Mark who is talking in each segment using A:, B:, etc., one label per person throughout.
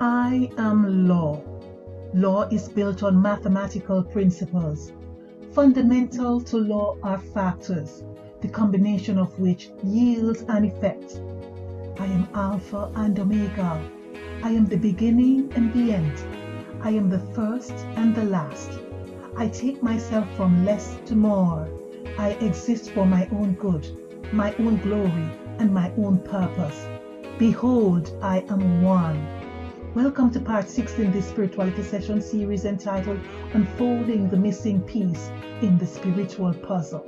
A: I am law. Law is built on mathematical principles. Fundamental to law are factors, the combination of which yields an effect. I am Alpha and Omega. I am the beginning and the end. I am the first and the last. I take myself from less to more. I exist for my own good, my own glory, and my own purpose. Behold, I am one. Welcome to part 6 in this spirituality session series entitled Unfolding the Missing Piece in the Spiritual Puzzle.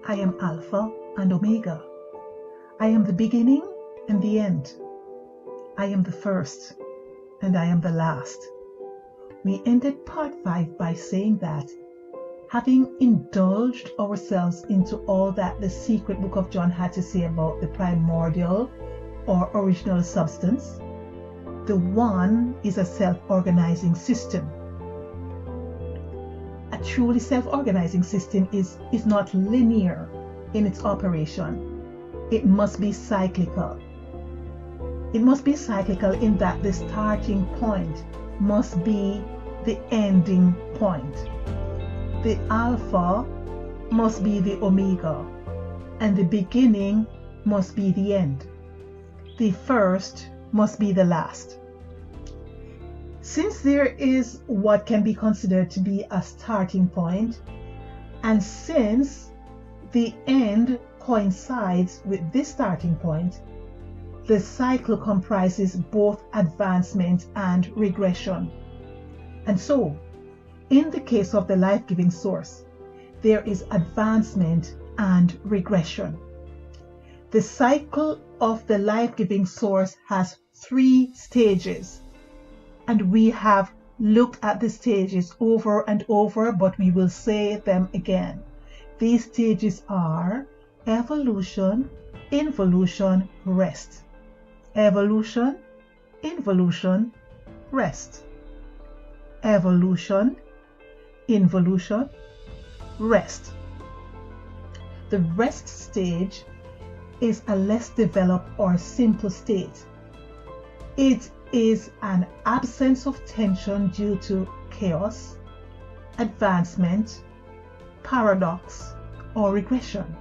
A: I am Alpha and Omega. I am the beginning and the end. I am the first and I am the last. We ended part 5 by saying that, having indulged ourselves into all that the secret book of John had to say about the primordial or original substance, the one is a self-organizing system. A truly self-organizing system is not linear in its operation. It must be cyclical. It must be cyclical in that the starting point must be the ending point. The alpha must be the omega, and the beginning must be the end. The first must be the last. Since there is what can be considered to be a starting point, and since the end coincides with this starting point, the cycle comprises both advancement and regression. And so, in the case of the life-giving source, there is advancement and regression. The cycle of the life-giving source has 3 stages. And we have looked at the stages over and over, but we will say them again. These stages are evolution, involution, rest. Evolution, involution, rest. Evolution, involution, rest. The rest stage is a less developed or simple state. It is an absence of tension due to chaos, advancement, paradox, or regression.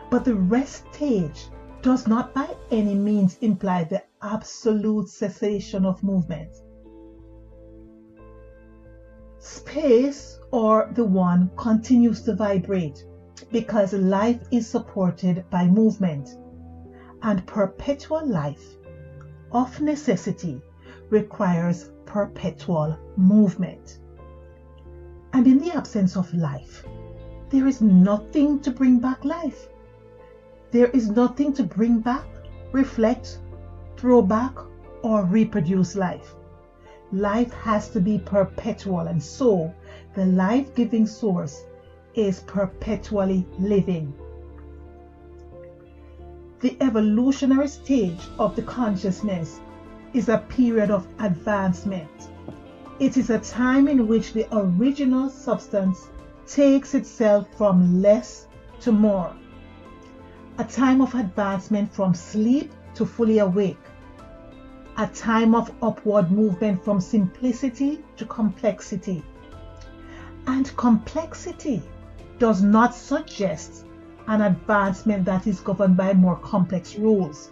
A: But the rest stage does not by any means imply the absolute cessation of movement. Space, or the one, continues to vibrate because life is supported by movement, and perpetual life of necessity requires perpetual movement. And in the absence of life, there is nothing to bring back life. There is nothing to bring back, reflect, throw back, or reproduce life. Life has to be perpetual, and so the life-giving source is perpetually living. The evolutionary stage of the consciousness is a period of advancement. It is a time in which the original substance takes itself from less to more. A time of advancement from sleep to fully awake. A time of upward movement from simplicity to complexity. And complexity does not suggest an advancement that is governed by more complex rules.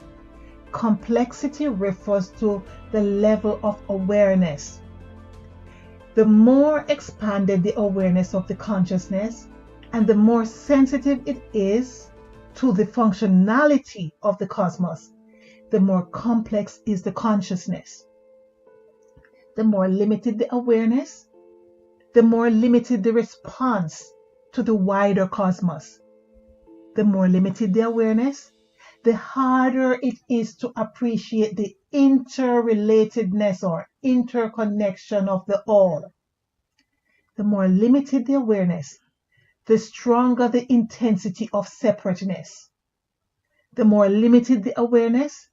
A: Complexity refers to the level of awareness. The more expanded the awareness of the consciousness, and the more sensitive it is to the functionality of the cosmos, the more complex is the consciousness. The more limited the awareness, the more limited the response to the wider cosmos. The more limited the awareness, the harder it is to appreciate the interrelatedness or interconnection of the all. The more limited the awareness, the stronger the intensity of separateness. The more limited the awareness,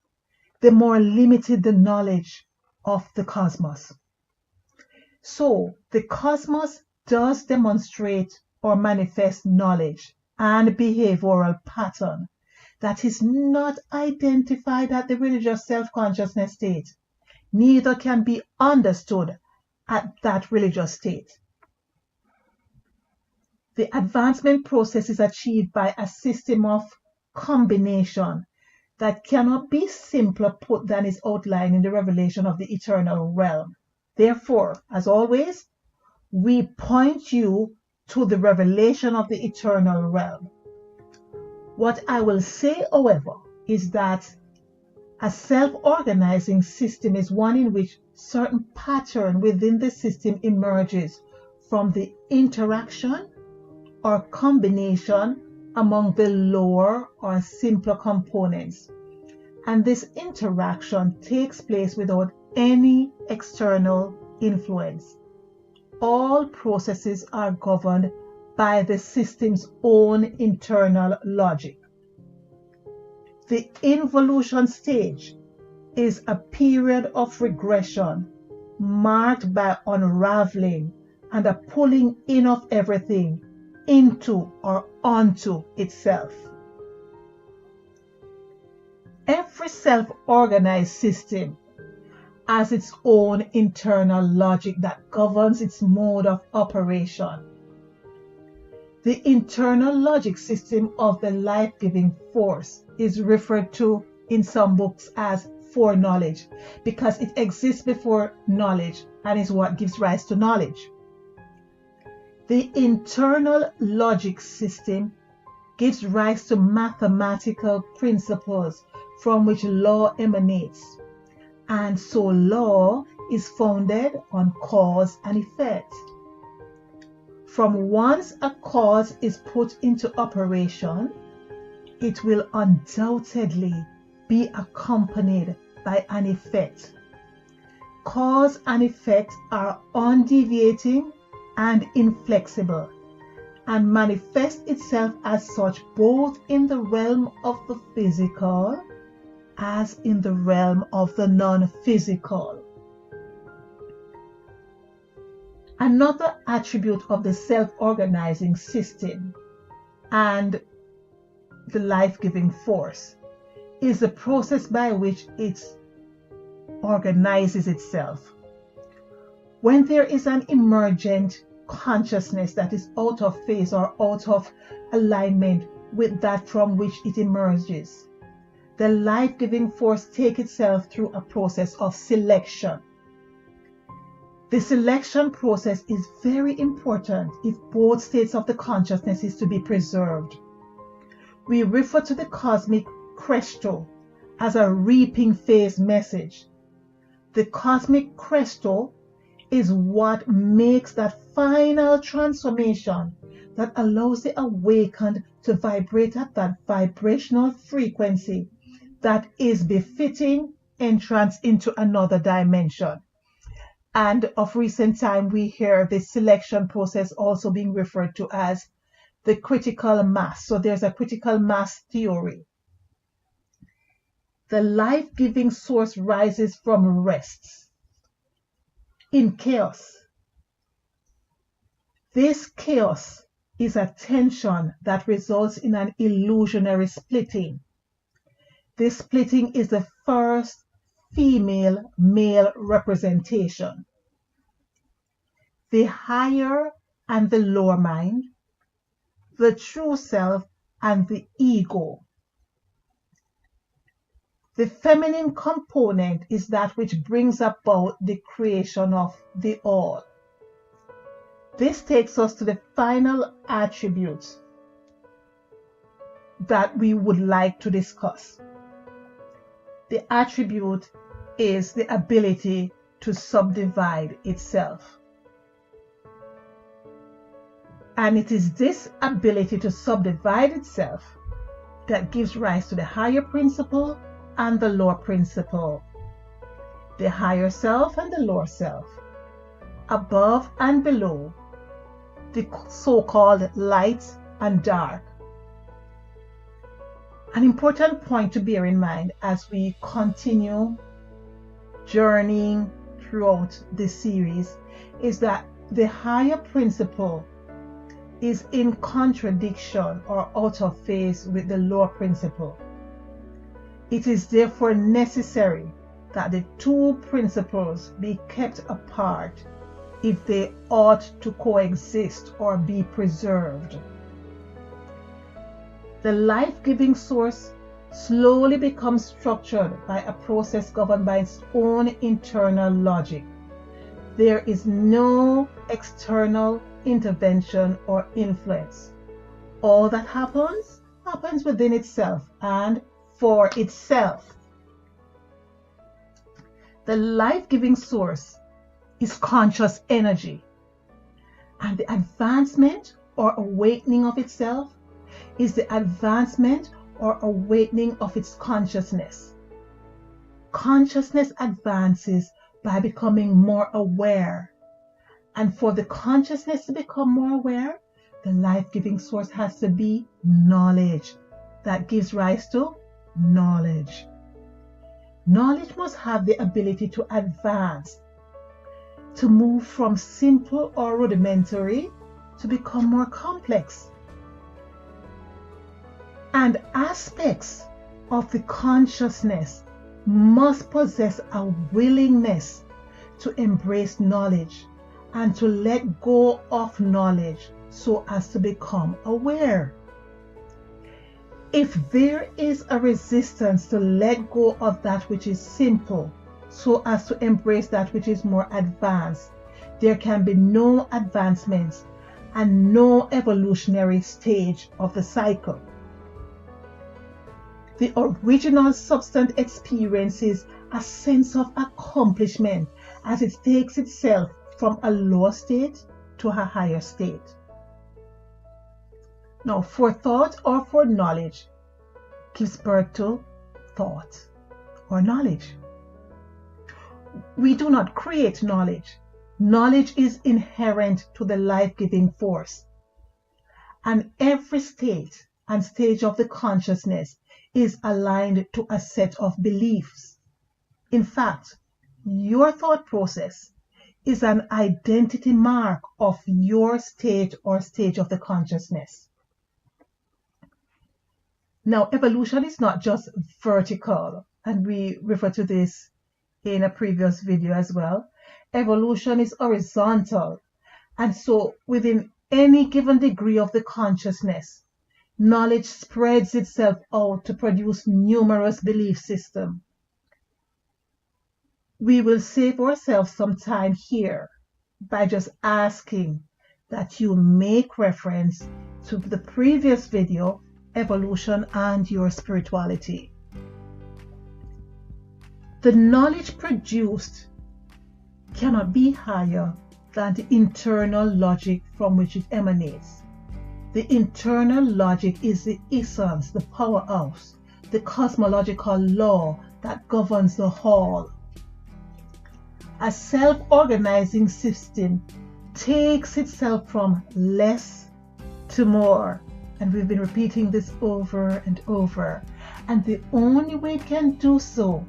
A: the more limited the knowledge of the cosmos. So, the cosmos does demonstrate or manifest knowledge and behavioral pattern that is not identified at the religious self-consciousness state, neither can be understood at that religious state. The advancement process is achieved by a system of combination that cannot be simpler put than is outlined in the revelation of the eternal realm. Therefore, as always, we point you to the revelation of the eternal realm. What I will say, however, is that a self-organizing system is one in which certain pattern within the system emerges from the interaction or combination among the lower or simpler components. And this interaction takes place without any external influence. All processes are governed by the system's own internal logic. The involution stage is a period of regression marked by unraveling and a pulling in of everything into or onto itself. Every self-organized system has its own internal logic that governs its mode of operation. The internal logic system of the life-giving force is referred to in some books as foreknowledge because it exists before knowledge and is what gives rise to knowledge. The internal logic system gives rise to mathematical principles from which law emanates. And so law is founded on cause and effect. From once a cause is put into operation, it will undoubtedly be accompanied by an effect. Cause and effect are undeviating and inflexible, and manifest itself as such both in the realm of the physical as in the realm of the non-physical. Another attribute of the self-organizing system and the life-giving force is the process by which it organizes itself. When there is an emergent consciousness that is out of phase or out of alignment with that from which it emerges, the life-giving force takes itself through a process of selection. The selection process is very important if both states of the consciousness is to be preserved. We refer to the cosmic cresto as a reaping phase message. The cosmic cresto is what makes that final transformation that allows the awakened to vibrate at that vibrational frequency that is befitting entrance into another dimension. And of recent time, we hear the selection process also being referred to as the critical mass. So there's a critical mass theory. The life-giving source rises from rest in chaos. This chaos is a tension that results in an illusionary splitting. This splitting is the first female-male representation. The higher and the lower mind, the true self and the ego. The feminine component is that which brings about the creation of the all. This takes us to the final attribute that we would like to discuss. The attribute is the ability to subdivide itself. And it is this ability to subdivide itself that gives rise to the higher principle and the lower principle, the higher self and the lower self, above and below, the so-called light and dark. An important point to bear in mind as we continue journeying throughout this series is that the higher principle is in contradiction or out of phase with the lower principle. It is therefore necessary that the two principles be kept apart if they ought to coexist or be preserved. The life-giving source slowly becomes structured by a process governed by its own internal logic. There is no external intervention or influence. All that happens within itself and for itself. The life-giving source is conscious energy, and the advancement or awakening of itself is the advancement or awakening of its consciousness. Consciousness advances by becoming more aware, and for the consciousness to become more aware, the life-giving source has to be knowledge. That gives rise to knowledge. Knowledge must have the ability to advance, to move from simple or rudimentary to become more complex. And aspects of the consciousness must possess a willingness to embrace knowledge and to let go of knowledge so as to become aware. If there is a resistance to let go of that which is simple so as to embrace that which is more advanced, there can be no advancements and no evolutionary stage of the cycle. The original substance experiences a sense of accomplishment as it takes itself from a lower state to a higher state. Now, forethought or foreknowledge gives birth to thought or knowledge. We do not create knowledge. Knowledge is inherent to the life-giving force. And every state and stage of the consciousness is aligned to a set of beliefs. In fact, your thought process is an identity mark of your state or stage of the consciousness. Now, evolution is not just vertical, and we refer to this in a previous video as well. Evolution is horizontal, and so within any given degree of the consciousness, knowledge spreads itself out to produce numerous belief systems. We will save ourselves some time here by just asking that you make reference to the previous video, Evolution and Your Spirituality. The knowledge produced cannot be higher than the internal logic from which it emanates. The internal logic is the essence, the powerhouse, the cosmological law that governs the whole. A self-organizing system takes itself from less to more. And we've been repeating this over and over. And the only way it can do so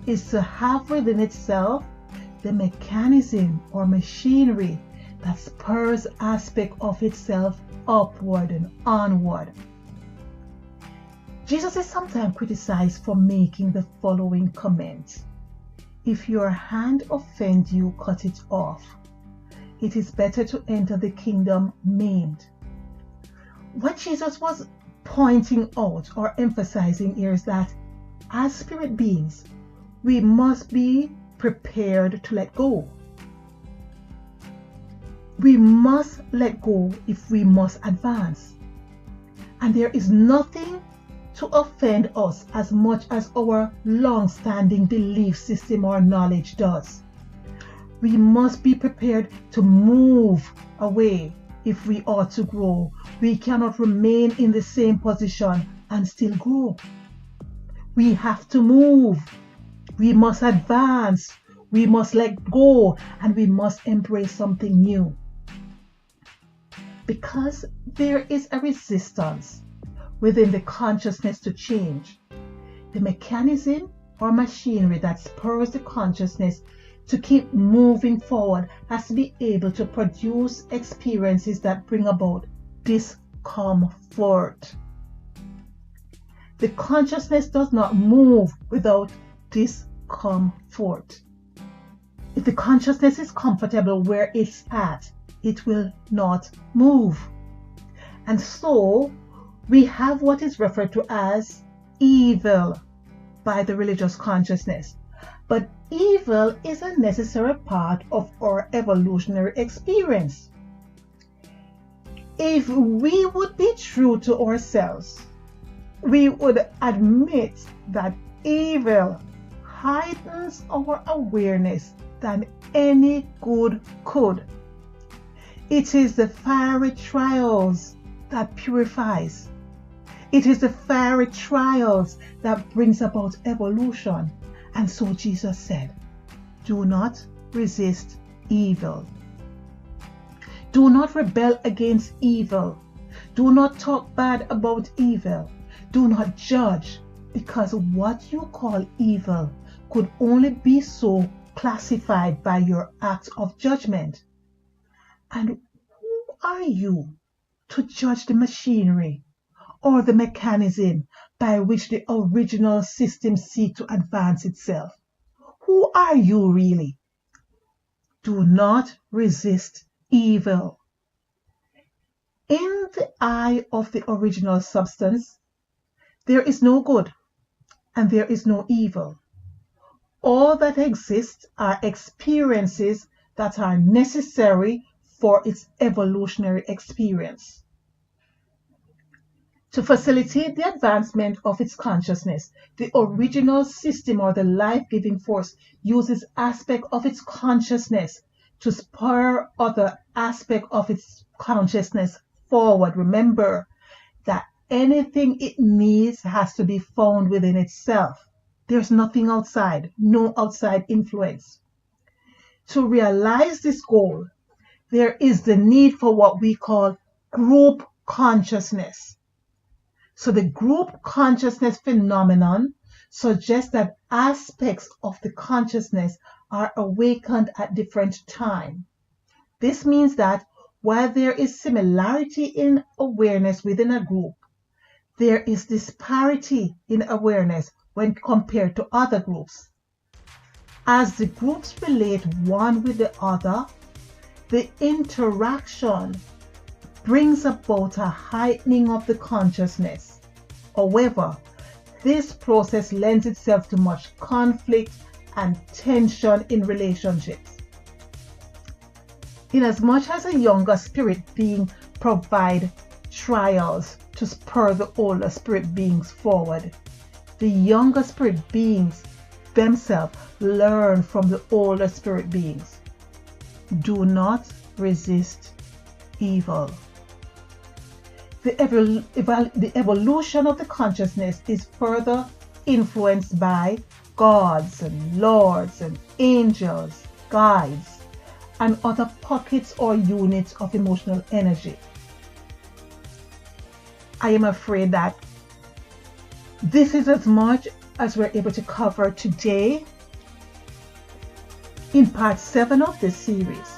A: is to have within itself the mechanism or machinery that spurs aspect of itself upward and onward. Jesus is sometimes criticized for making the following comment: if your hand offends you, cut it off. it is better to enter the kingdom maimed. What Jesus was pointing out or emphasizing here is that as spirit beings, we must be prepared to let go. We must let go if we must advance. And there is nothing to offend us as much as our long-standing belief system or knowledge does. We must be prepared to move away if we are to grow. We cannot remain in the same position and still grow. We have to move. We must advance. We must let go, and we must embrace something new. Because there is a resistance within the consciousness to change, the mechanism or machinery that spurs the consciousness to keep moving forward has to be able to produce experiences that bring about discomfort. The consciousness does not move without discomfort. If the consciousness is comfortable where it's at, it will not move. And so we have what is referred to as evil by the religious consciousness. But evil is a necessary part of our evolutionary experience. If we would be true to ourselves, we would admit that evil heightens our awareness than any good could. It is the fiery trials that purifies. It is the fiery trials that brings about evolution. And so Jesus said, do not resist evil. Do not rebel against evil. Do not talk bad about evil. Do not judge, because what you call evil could only be so classified by your act of judgment. And who are you to judge the machinery or the mechanism by which the original system seeks to advance itself? Who are you really? Do not resist evil. In the eye of the original substance, there is no good and there is no evil. All that exists are experiences that are necessary for its evolutionary experience. To facilitate the advancement of its consciousness, the original system or the life-giving force uses aspects of its consciousness to spur other aspects of its consciousness forward. Remember that anything it needs has to be found within itself. There's nothing outside, no outside influence. To realize this goal, there is the need for what we call group consciousness. So the group consciousness phenomenon suggests that aspects of the consciousness are awakened at different times. This means that while there is similarity in awareness within a group, there is disparity in awareness when compared to other groups. As the groups relate one with the other, the interaction brings about a heightening of the consciousness. However, this process lends itself to much conflict and tension in relationships. Inasmuch as a younger spirit being provides trials to spur the older spirit beings forward, the younger spirit beings themselves learn from the older spirit beings. Do not resist evil. The evolution of the consciousness is further influenced by gods and lords and angels, guides, and other pockets or units of emotional energy. I am afraid that this is as much as we're able to cover today. In part 7 of this series,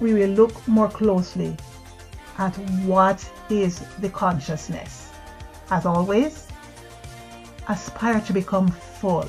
A: we will look more closely at what is the consciousness. As always, aspire to become full.